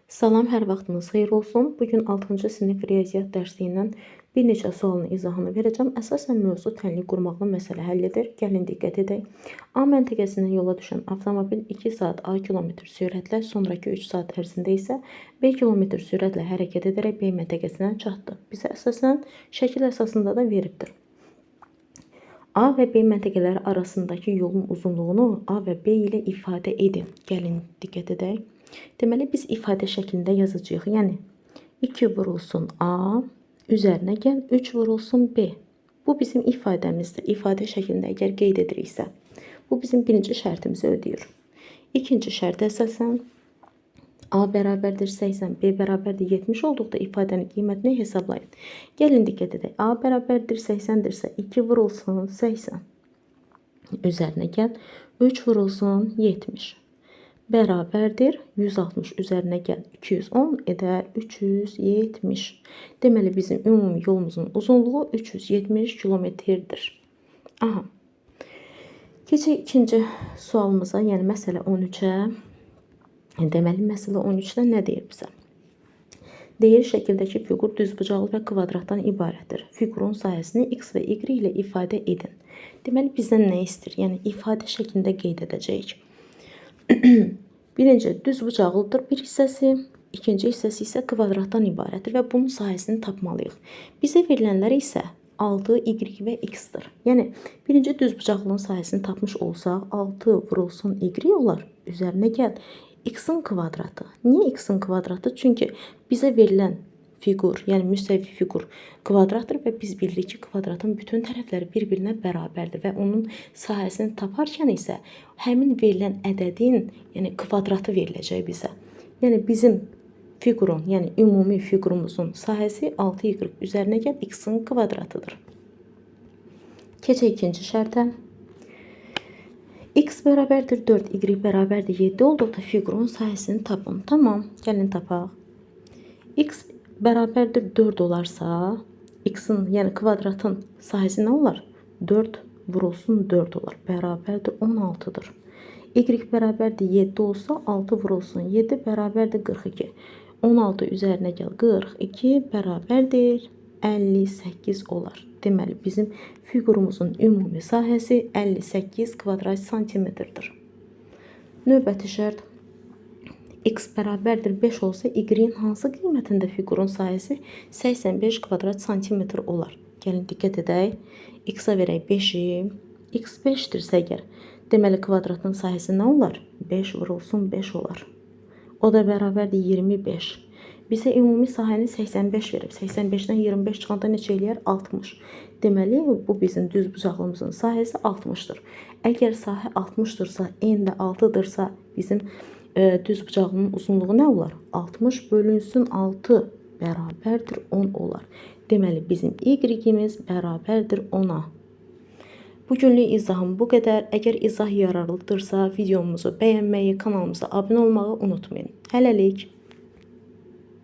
Salam, hər vaxtınız xeyir olsun. Bugün 6-cı sinif riyaziyyat dərsindən bir neçə sualın izahını verəcəm. Əsasən mövzu tənlik qurmaqla məsələ həll edir. Gəlin diqqət edək. A məntəqəsindən yola düşən avtomobil 2 saat A kilometr sürətlə, sonraki 3 saat ərzində isə B kilometr sürətlə hərəkət edərək B məntəqəsinə çatdı. Bizə əsasən şəkil əsasında da veribdir. A və B məntəqələri arasındakı yolun uzunluğunu A və B ilə ifadə edin. Gəlin diqqət edək. Deməli, biz ifadə şəklində yazacağıq. Yəni, 2 vurulsun A, üzərinə gəl, 3 vurulsun B. Bu bizim ifadəmizdir. İfadə şəklində əgər qeyd ediriksə, bu bizim birinci şərtimizi ödəyir. İkinci şərtə əsasən, A bərabərdir 80, B bərabərdir 70 olduqda ifadənin qiymətini hesablayın. Gəlin diqqət edək. A bərabərdir 80-dirsə, 2 vurulsun 80. Üzərinə gəl, 3 vurulsun 70. Bərabərdir 160 üzərinə gəl 210 edər 370. Deməli bizim ümumi yolumuzun uzunluğu 370 kilometrdir. Aha. Keçək ikinci sualımıza, yəni məsələ 13-ə. Deməli məsələ 13-də nə deyir bizə? Deyir şəkildəki fiqur düzbucaqlı və kvadratdan ibarətdir. Fiqurun sahəsini x və y ilə ifadə edin. Deməli bizdən nə istəyir? Yəni ifadə şəklində qeyd edəcəyik. Birinci düzbucaqlıdır bir hissəsi, ikinci hissəsi isə kvadratdan ibarətdir və bunun sahəsini tapmalıyıq. Bizə verilənlər isə 6, y və x-dir. Yəni birinci düzbucaqlının sahəsini tapmış olsaq, 6 vurulsun y olar, üzərinə gəl, x-in kvadratı. Niyə x-in kvadratı? Çünki bizə verilən fiqur, yəni müstəvi fiqur kvadratdır və biz bilirik ki, kvadratın bütün tərəfləri bir-birinə bərabərdir və onun sahəsini taparkən isə həmin verilən ədədin, yəni kvadratı veriləcək bizə. Yəni bizim fiqurun, yəni ümumi fiqurumuzun sahəsi 6y üzərinə gəl x-in kvadratıdır. Keçək ikinci şərtə. X bərabərdir 4, y bərabərdir 7 olduqda fiqurun sahəsini tapın. Tamam, gəlin tapaq. X bərabərdir 4 olarsa, x-in, yəni kvadratın sahəsi nə olar? 4 vurulsun 4 olar. Bərabərdir 16-dır. Y bərabərdir 7 olsa, 6 vurulsun 7 bərabərdir 42. 16 üzərinə gəl 42 bərabərdir 58 olar. Deməli, bizim fiqurumuzun ümumi sahəsi 58 kvadrat santimetrdir. Növbəti şərt. X bərabərdir 5 olsa, y-in hansı qiymətində fiqurun sahəsi 85 kvadrat santimetr olar? Gəlin diqqət edək. X-a verək 5-i. X 5-dirsə əgər, deməli kvadratın sahəsi nə olar? 5 vurulsun 5 olar. O da bərabərdir 25. Bizə ümumi sahəni 85 verib. 85-dən 25 çıxanda neçə eləyər? 60. Deməli, bu bizim düzbucaqlımızın sahəsi 60-dır. Əgər sahə 60-dırsa, n də 6-dırsa, bizim düzbucaqlının uzunluğu nə olar? 60 bölünsün 6 bərabərdir 10 olar. Deməli, bizim y-imiz bərabərdir 10-a. Bugünlük izahım bu qədər. Əgər izah yararlıdırsa, videomuzu bəyənməyi, kanalımıza abunə olmağı unutmayın. Hələlik.